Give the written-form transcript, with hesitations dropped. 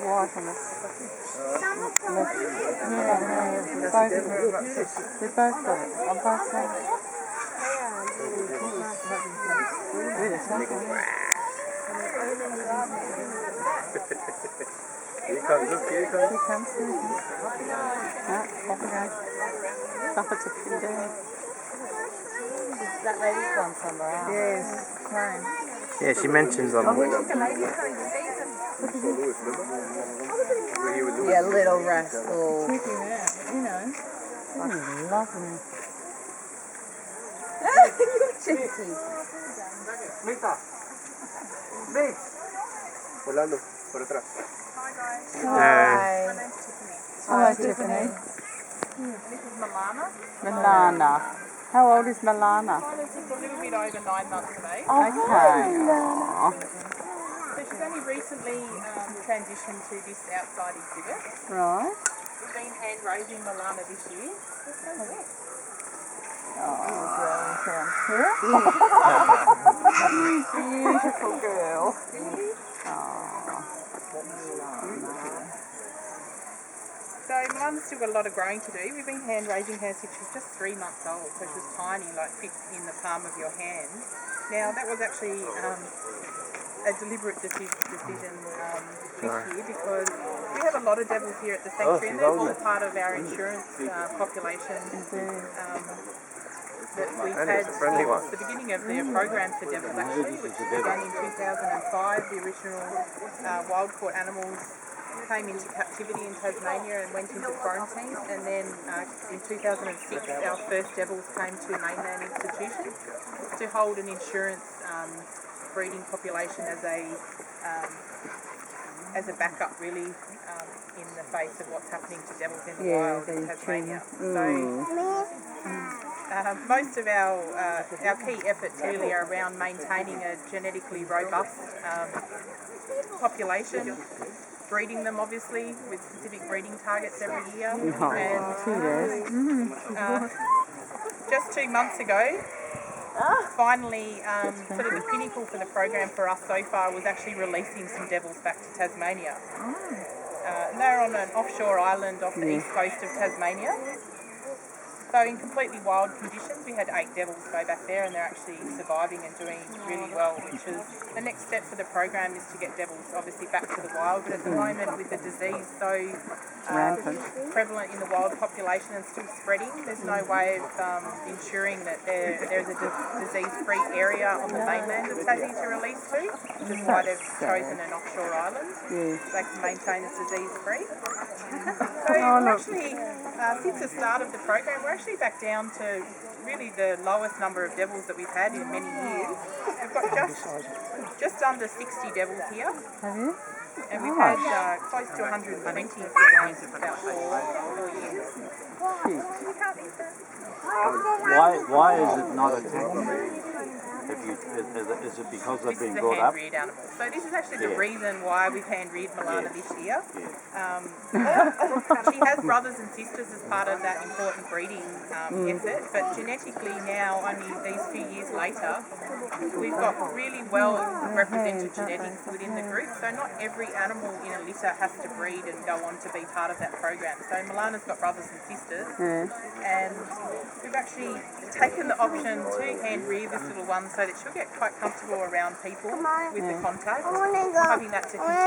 white on the left. They both got it on both sides. Really something. Here comes, look, here comes. Here comes. Off again. Starts to pin down. That lady's gone somewhere else. Yes, fine. Yeah, she mentions on. Yeah, little rascal. Check him out, you know. Lovely. You're cheeky. Mita. Ven. Volando, por atrás. Hi. Hello, Tiffany. This is Milana. Milana. How old is Milana? Mila's just a little bit over 9 months of age. Okay. Aww. So she's only recently transitioned to this outside exhibit. Right. We've been hand raising Milana this year. Let's go there. Beautiful girl. So Milana's still got a lot of growing to do. We've been hand raising her since she was just 3 months old, so she was tiny, like fit in the palm of your hand. Now that was actually a deliberate decision this year because we have a lot of devils here at the sanctuary and they're all part of our insurance population. That we've had since the beginning of the program for devils actually, which began in 2005. The original wild caught animals came into captivity in Tasmania and went into quarantine, and then in 2006 our first devils came to mainland institution to hold an insurance breeding population as a backup really in the face of what's happening to devils in the wild in Tasmania. So most of our key efforts really are around maintaining a genetically robust population, breeding them obviously with specific breeding targets every year. And just 2 months ago, finally, sort of the pinnacle for the program for us so far was actually releasing some devils back to Tasmania. They're on an offshore island off the east coast of Tasmania. So in completely wild conditions, we had 8 devils go back there and they're actually surviving and doing really well, which is the next step for the program is to get devils obviously back to the wild. But at the moment with the disease so prevalent in the wild population and still spreading, there's no way of ensuring that there's a disease-free area on the mainland of Tassie to release to, which is why they've chosen an offshore island. They can maintain it disease-free. So actually, since the start of the program, we're actually back down to really the lowest number of devils that we've had in many years. We've got just under 60 devils here. Have you? And we've had close to 120 devils in about 4 years. Why is it not attacking? Is it because they've been brought up? This is a hand-reared animal. So this is actually the reason why we've hand-reared Milana this year. She has brothers and sisters as part of that important breeding effort, but genetically now, only these few years later, we've got really well represented genetics within the group. So not every animal in a litter has to breed and go on to be part of that program. So Milana's got brothers and sisters, and we've actually taken the option to hand-rear this little one so that she'll get quite comfortable around people with the contact, hoping that to continue.